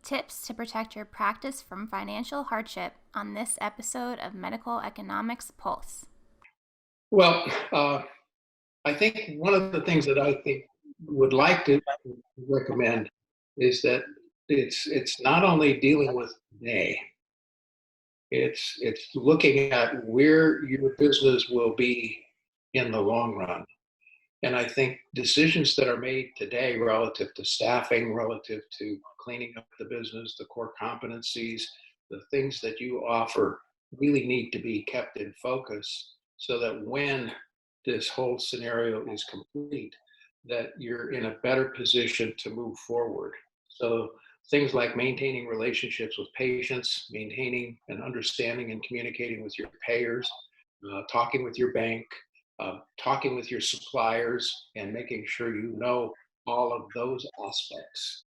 tips to protect your practice from financial hardship on this episode of Medical Economics Pulse. Well, I think one of the things that I think would like to recommend is that it's not only dealing with today, it's looking at where your business will be in the long run. And I think decisions that are made today relative to staffing, relative to cleaning up the business, the core competencies, the things that you offer really need to be kept in focus so that when this whole scenario is complete, that you're in a better position to move forward. So things like maintaining relationships with patients, maintaining an understanding and communicating with your payers, talking with your bank, talking with your suppliers, and making sure you know all of those aspects.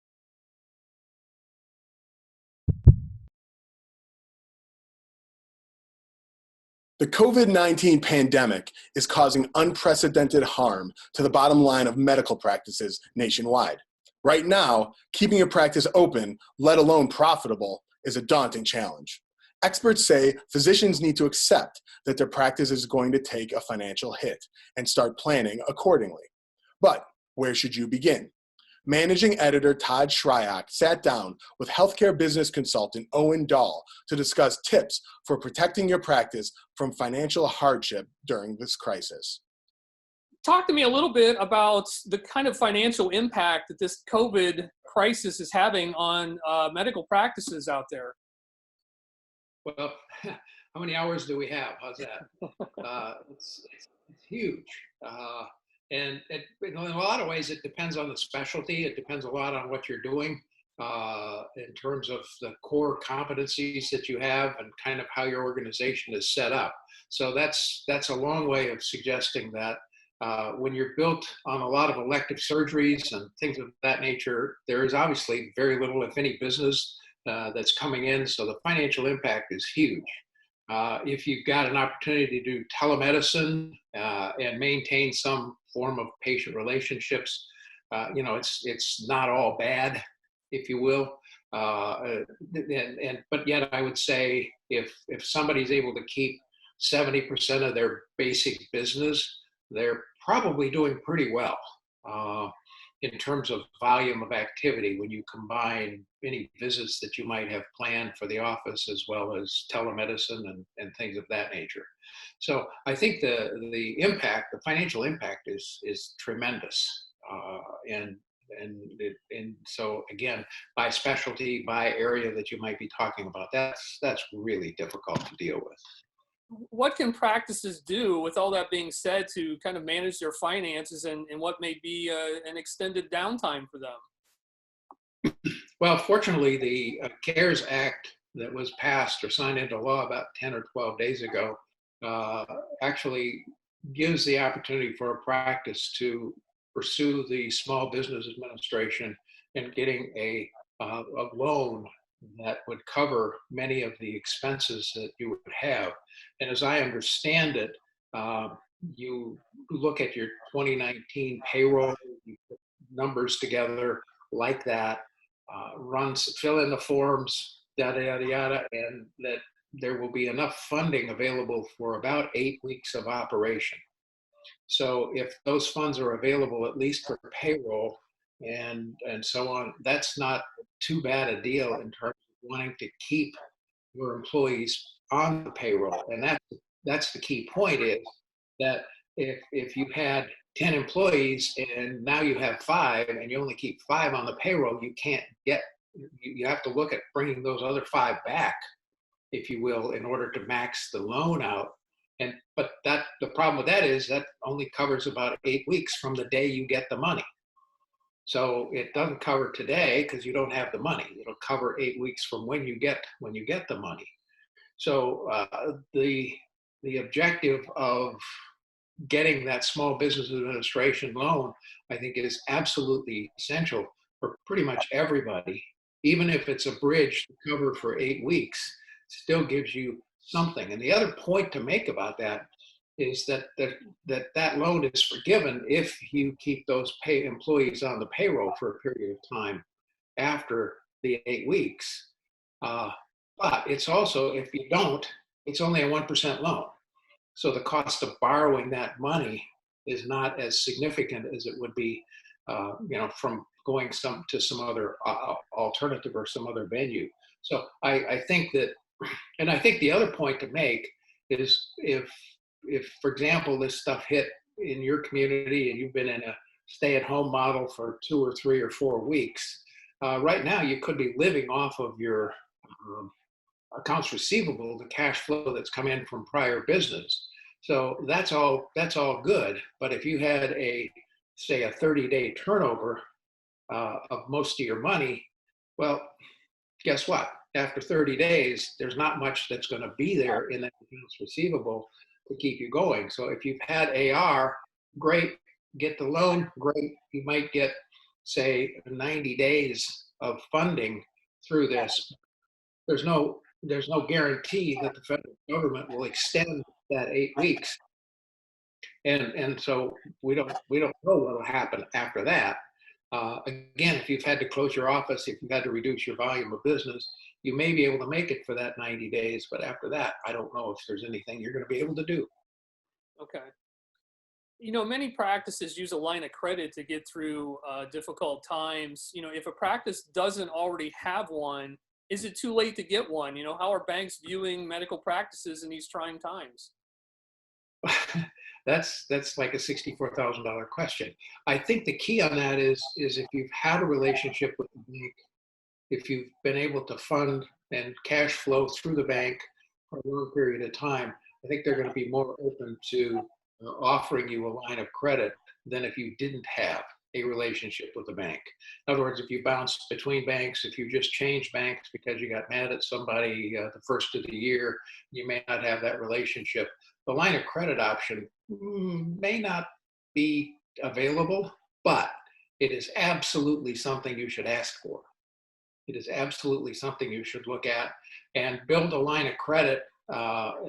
The COVID-19 pandemic is causing unprecedented harm to the bottom line of medical practices nationwide. Right now, keeping your practice open, let alone profitable, is a daunting challenge. Experts say physicians need to accept that their practice is going to take a financial hit and start planning accordingly. But where should you begin? Managing editor Todd Shryock sat down with healthcare business consultant Owen Dahl to discuss tips for protecting your practice from financial hardship during this crisis. Talk to me a little bit about the kind of financial impact that this COVID crisis is having on medical practices out there. Well, how many hours do we have? How's that? It's huge. And in a lot of ways, it depends on the specialty. It depends a lot on what you're doing in terms of the core competencies that you have and kind of how your organization is set up. So that's a long way of suggesting that when you're built on a lot of elective surgeries and things of that nature, there is obviously very little, if any, business that's coming in. So the financial impact is huge. If you've got an opportunity to do telemedicine and maintain some form of patient relationships, it's not all bad, if you will. But yet, I would say if somebody's able to keep 70% of their basic business, they're probably doing pretty well in terms of volume of activity when you combine any visits that you might have planned for the office as well as telemedicine and things of that nature. So I think the impact, the financial impact is tremendous. And so again, by specialty, by area that you might be talking about, that's really difficult to deal with. What can practices do, with all that being said, to kind of manage their finances and what may be an extended downtime for them? Well, fortunately, the CARES Act that was passed or signed into law about 10 or 12 days ago actually gives the opportunity for a practice to pursue the Small Business Administration and getting a loan that would cover many of the expenses that you would have. And as I understand it, you look at your 2019 payroll, you put numbers together like that, fill in the forms, yada, yada, yada, and that there will be enough funding available for about 8 weeks of operation. So if those funds are available, at least for payroll and so on, that's not too bad a deal in terms of wanting to keep your employees on the payroll. And that's the key point, is that if you had 10 employees and now you have 5 and you only keep 5 on the payroll, you have to look at bringing those other 5 back, if you will, in order to max the loan out. But the problem with that is that only covers about 8 weeks from the day you get the money. So it doesn't cover today because you don't have the money. It'll cover 8 weeks from when you get the money. So the objective of getting that Small Business Administration loan, I think, is absolutely essential for pretty much everybody. Even if it's a bridge to cover for 8 weeks, still gives you something. And the other point to make about that is that loan is forgiven if you keep those employees on the payroll for a period of time after the 8 weeks. But it's also, if you don't, it's only a 1% loan. So the cost of borrowing that money is not as significant as it would be, from going to some other alternative or some other venue. So I think that, and I think the other point to make is if, for example, this stuff hit in your community and you've been in a stay-at-home model for 2 or 3 or 4 weeks, right now you could be living off of your accounts receivable, the cash flow that's come in from prior business. So that's all good. But if you had say a 30-day turnover of most of your money, well, guess what? After 30 days, there's not much that's going to be there in that accounts receivable to keep you going. So if you've had AR, great, get the loan, great. You might get, say, 90 days of funding through this. There's no guarantee that the federal government will extend that 8 weeks. And so we don't know what will happen after that. Again, if you've had to close your office, if you've had to reduce your volume of business, you may be able to make it for that 90 days. But after that, I don't know if there's anything you're going to be able to do. Okay. Many practices use a line of credit to get through difficult times. If a practice doesn't already have one, is it too late to get one? How are banks viewing medical practices in these trying times? That's like a $64,000 question. I think the key on that is if you've had a relationship with the bank, if you've been able to fund and cash flow through the bank for a long period of time, I think they're going to be more open to offering you a line of credit than if you didn't have a relationship with the bank. In other words, if you bounce between banks, if you just change banks because you got mad at somebody the first of the year, you may not have that relationship. The line of credit option may not be available, but it is absolutely something you should ask for. It is absolutely something you should look at and build a line of credit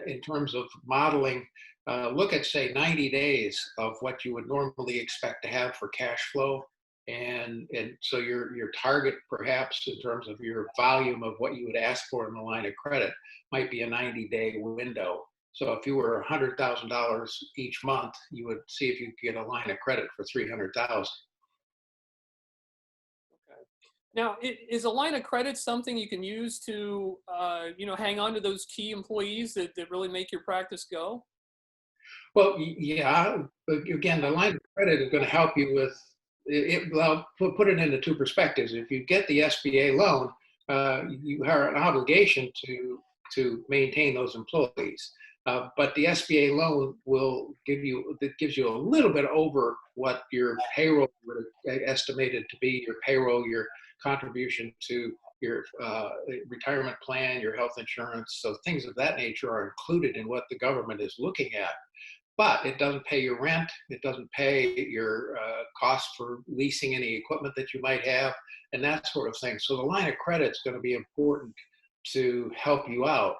in terms of modeling. Look at, say, 90 days of what you would normally expect to have for cash flow. And so your target, perhaps, in terms of your volume of what you would ask for in the line of credit might be a 90-day window. So if you were $100,000 each month, you would see if you could get a line of credit for $300,000. Okay. Now, is a line of credit something you can use to, hang on to those key employees that really make your practice go? Well, yeah, but again, the line of credit is going to help you with it. Well, put it into two perspectives. If you get the SBA loan, you have an obligation to maintain those employees. But the SBA loan gives you a little bit over what your payroll would have estimated to be, your payroll, your contribution to your retirement plan, your health insurance. So things of that nature are included in what the government is looking at. But it doesn't pay your rent. It doesn't pay your cost for leasing any equipment that you might have and that sort of thing. So the line of credit is going to be important to help you out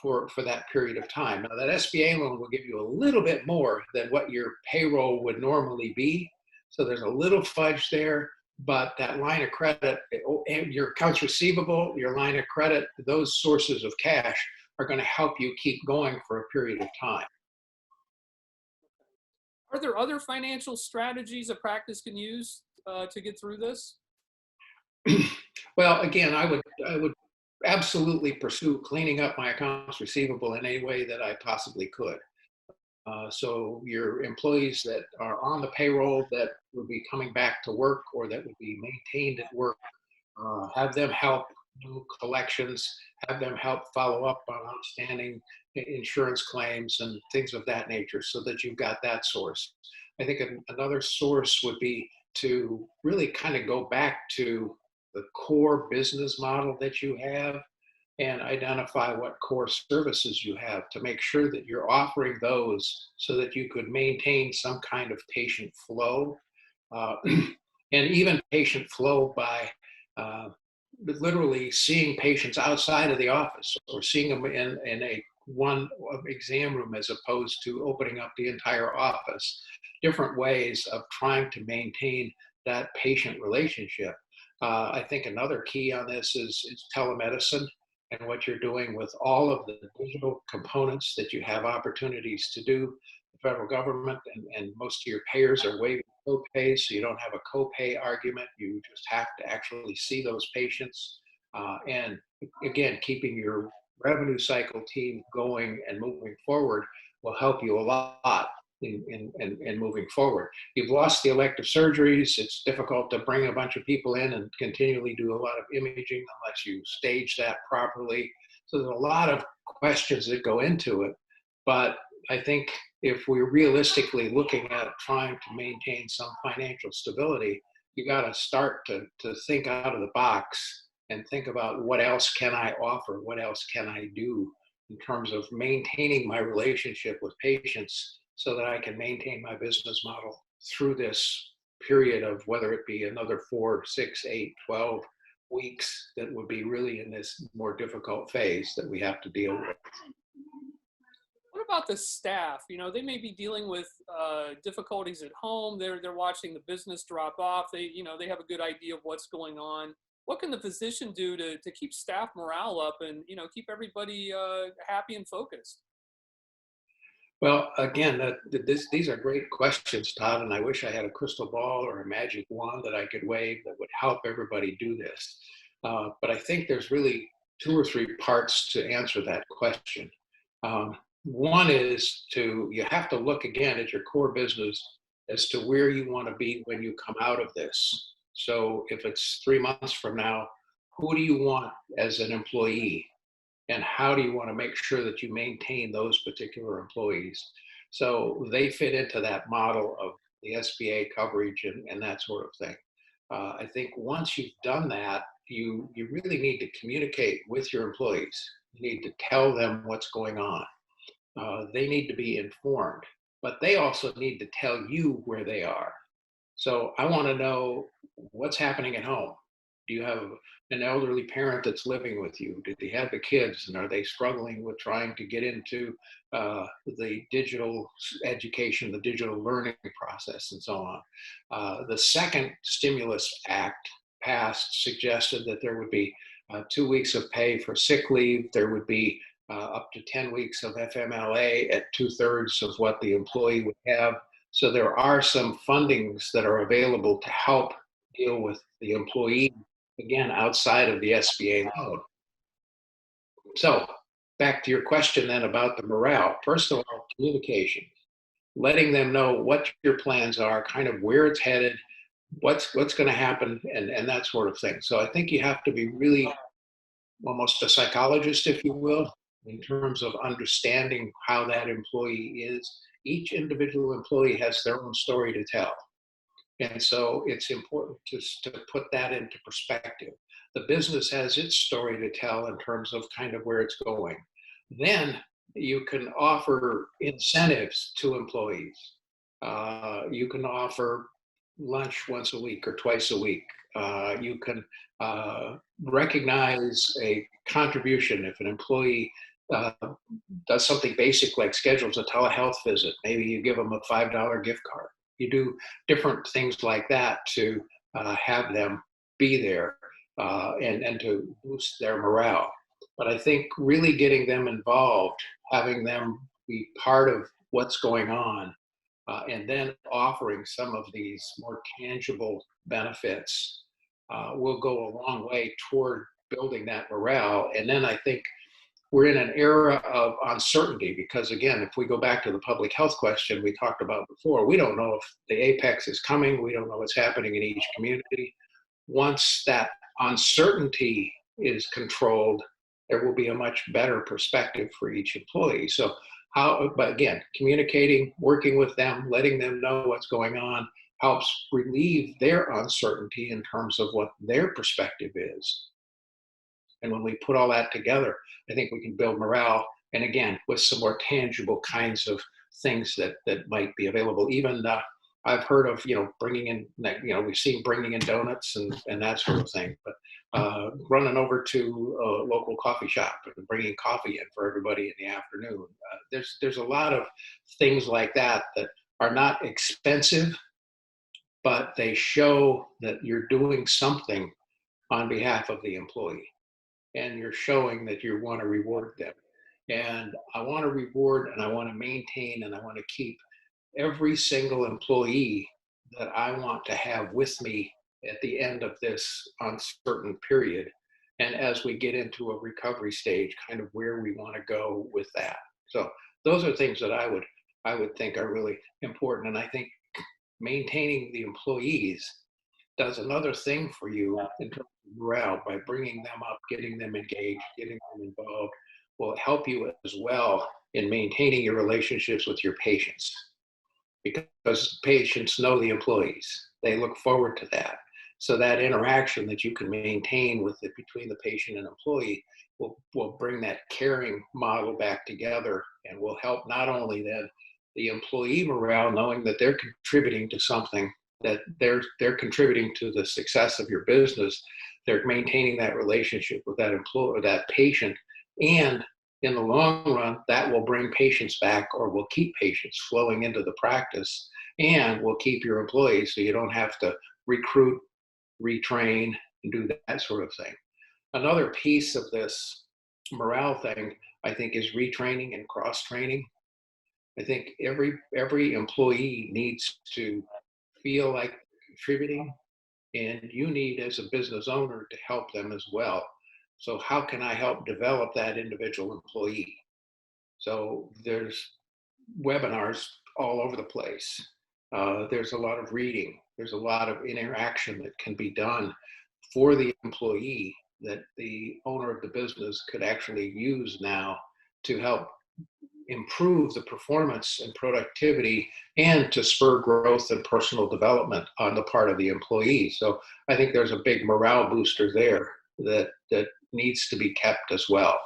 for that period of time. Now, that SBA loan will give you a little bit more than what your payroll would normally be. So there's a little fudge there, but that line of credit, your accounts receivable, your line of credit, those sources of cash are going to help you keep going for a period of time. Are there other financial strategies a practice can use to get through this? Well, again, I would absolutely pursue cleaning up my accounts receivable in any way that I possibly could. So your employees that are on the payroll that would be coming back to work or that would be maintained at work, have them help do collections, have them help follow up on outstanding insurance claims and things of that nature so that you've got that source. I think another source would be to really kind of go back to the core business model that you have and identify what core services you have to make sure that you're offering those so that you could maintain some kind of patient flow and even patient flow by literally seeing patients outside of the office or seeing them in a one exam room as opposed to opening up the entire office. Different ways of trying to maintain that patient relationship. I think another key on this is telemedicine and what you're doing with all of the digital components that you have opportunities to do. The federal government and most of your payers are waiving copay, so you don't have a copay argument. You just have to actually see those patients. And again, keeping your revenue cycle team going and moving forward will help you a lot in moving forward. You've lost the elective surgeries. It's difficult to bring a bunch of people in and continually do a lot of imaging unless you stage that properly. So there's a lot of questions that go into it. But I think if we're realistically looking at trying to maintain some financial stability, you got to start to think out of the box and think about what else can I offer? What else can I do in terms of maintaining my relationship with patients so that I can maintain my business model through this period of whether it be another 4, 6, 8, 12 weeks that would be really in this more difficult phase that we have to deal with. What about the staff? You know, they may be dealing with difficulties at home. They're watching the business drop off. They have a good idea of what's going on. What can the physician do to keep staff morale up and keep everybody happy and focused? Well, again, these are great questions, Todd, and I wish I had a crystal ball or a magic wand that I could wave that would help everybody do this. But I think there's really 2 or 3 parts to answer that question. One is you have to look again at your core business as to where you want to be when you come out of this. So if it's 3 months from now, who do you want as an employee? And how do you want to make sure that you maintain those particular employees? So they fit into that model of the SBA coverage and that sort of thing. I think once you've done that, you really need to communicate with your employees. You need to tell them what's going on. They need to be informed, but they also need to tell you where they are. So I want to know what's happening at home. Do you have an elderly parent that's living with you? Do they have the kids, and are they struggling with trying to get into the digital education, the digital learning process, and so on? The second stimulus act passed suggested that there would be 2 weeks of pay for sick leave. There would be up to 10 weeks of FMLA at 2/3 of what the employee would have. So there are some fundings that are available to help deal with the employee, again, outside of the SBA loan. So back to your question then about the morale. First of all, communication, letting them know what your plans are, kind of where it's headed, what's going to happen, and that sort of thing. So I think you have to be really almost a psychologist, if you will, in terms of understanding how that employee is. Each individual employee has their own story to tell. And so it's important to put that into perspective. The business has its story to tell in terms of kind of where it's going. Then you can offer incentives to employees. You can offer lunch once a week or twice a week. You can recognize a contribution if an employee does something basic like schedules a telehealth visit. Maybe you give them a $5 gift card. You do different things like that to have them be there and to boost their morale. But I think really getting them involved, having them be part of what's going on, and then offering some of these more tangible benefits will go a long way toward building that morale. And then I think we're in an era of uncertainty because, again, if we go back to the public health question we talked about before, we don't know if the apex is coming. We don't know what's happening in each community. Once that uncertainty is controlled, there will be a much better perspective for each employee. So but again, communicating, working with them, letting them know what's going on helps relieve their uncertainty in terms of what their perspective is. And when we put all that together, I think we can build morale. And again, with some more tangible kinds of things that might be available. Even I've heard of, bringing in, we've seen bringing in donuts and that sort of thing. But running over to a local coffee shop and bringing coffee in for everybody in the afternoon. There's a lot of things like that are not expensive, but they show that you're doing something on behalf of the employee. And you're showing that you want to reward them. And I want to reward and I want to maintain and I want to keep every single employee that I want to have with me at the end of this uncertain period. And as we get into a recovery stage, kind of where we want to go with that. So those are things that I would think are really important. And I think maintaining the employees does another thing for you in terms of morale by bringing them up, getting them engaged, getting them involved will help you as well in maintaining your relationships with your patients, because patients know the employees. They look forward to that. So that interaction that you can maintain with it between the patient and employee will bring that caring model back together and will help not only then the employee morale, knowing that they're contributing to something, that they're contributing to the success of your business, they're maintaining that relationship with that employee or that patient, and in the long run, that will bring patients back or will keep patients flowing into the practice and will keep your employees so you don't have to recruit, retrain, and do that sort of thing. Another piece of this morale thing, I think, is retraining and cross-training. I think every employee needs to feel like contributing, and you need as a business owner to help them as well. So how can I help develop that individual employee? So there's webinars all over the place. There's a lot of reading. There's a lot of interaction that can be done for the employee that the owner of the business could actually use now to help improve the performance and productivity and to spur growth and personal development on the part of the employee. So I think there's a big morale booster there that needs to be kept as well.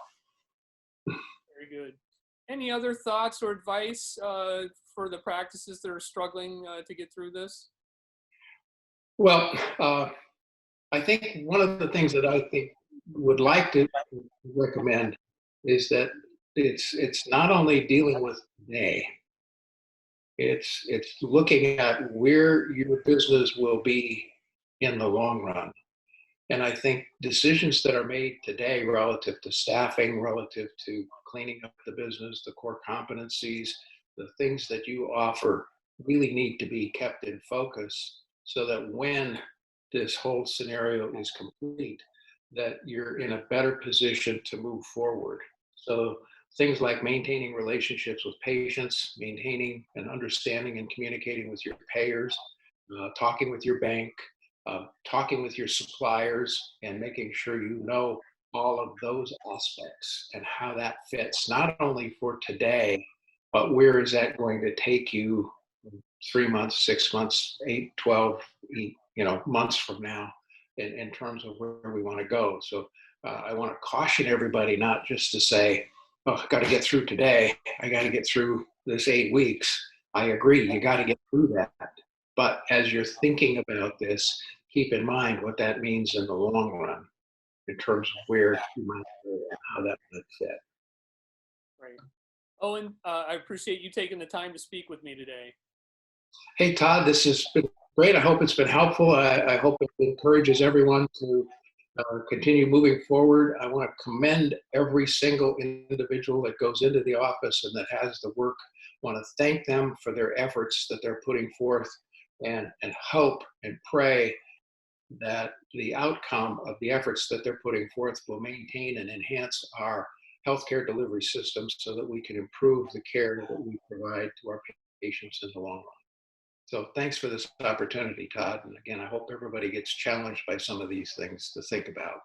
Very good. Any other thoughts or advice for the practices that are struggling to get through this? Well, I think one of the things that I think would like to recommend is that it's not only dealing with today, it's looking at where your business will be in the long run. And I think decisions that are made today relative to staffing, relative to cleaning up the business, the core competencies, the things that you offer really need to be kept in focus so that when this whole scenario is complete, that you're in a better position to move forward. So things like maintaining relationships with patients, maintaining and understanding and communicating with your payers, talking with your bank, talking with your suppliers, and making sure you know all of those aspects and how that fits, not only for today, but where is that going to take you 3 months, 6 months, 8, 12, months from now in terms of where we want to go. So I want to caution everybody not just to say, oh, I got to get through today. I got to get through this 8 weeks. I agree. You got to get through that. But as you're thinking about this, keep in mind what that means in the long run in terms of where you might go and how that might fit. Right. Owen, I appreciate you taking the time to speak with me today. Hey, Todd, this has been great. I hope it's been helpful. I hope it encourages everyone to continue moving forward. I want to commend every single individual that goes into the office and that has the work. I want to thank them for their efforts that they're putting forth and hope and pray that the outcome of the efforts that they're putting forth will maintain and enhance our healthcare delivery systems so that we can improve the care that we provide to our patients in the long run. So thanks for this opportunity, Todd. And again, I hope everybody gets challenged by some of these things to think about.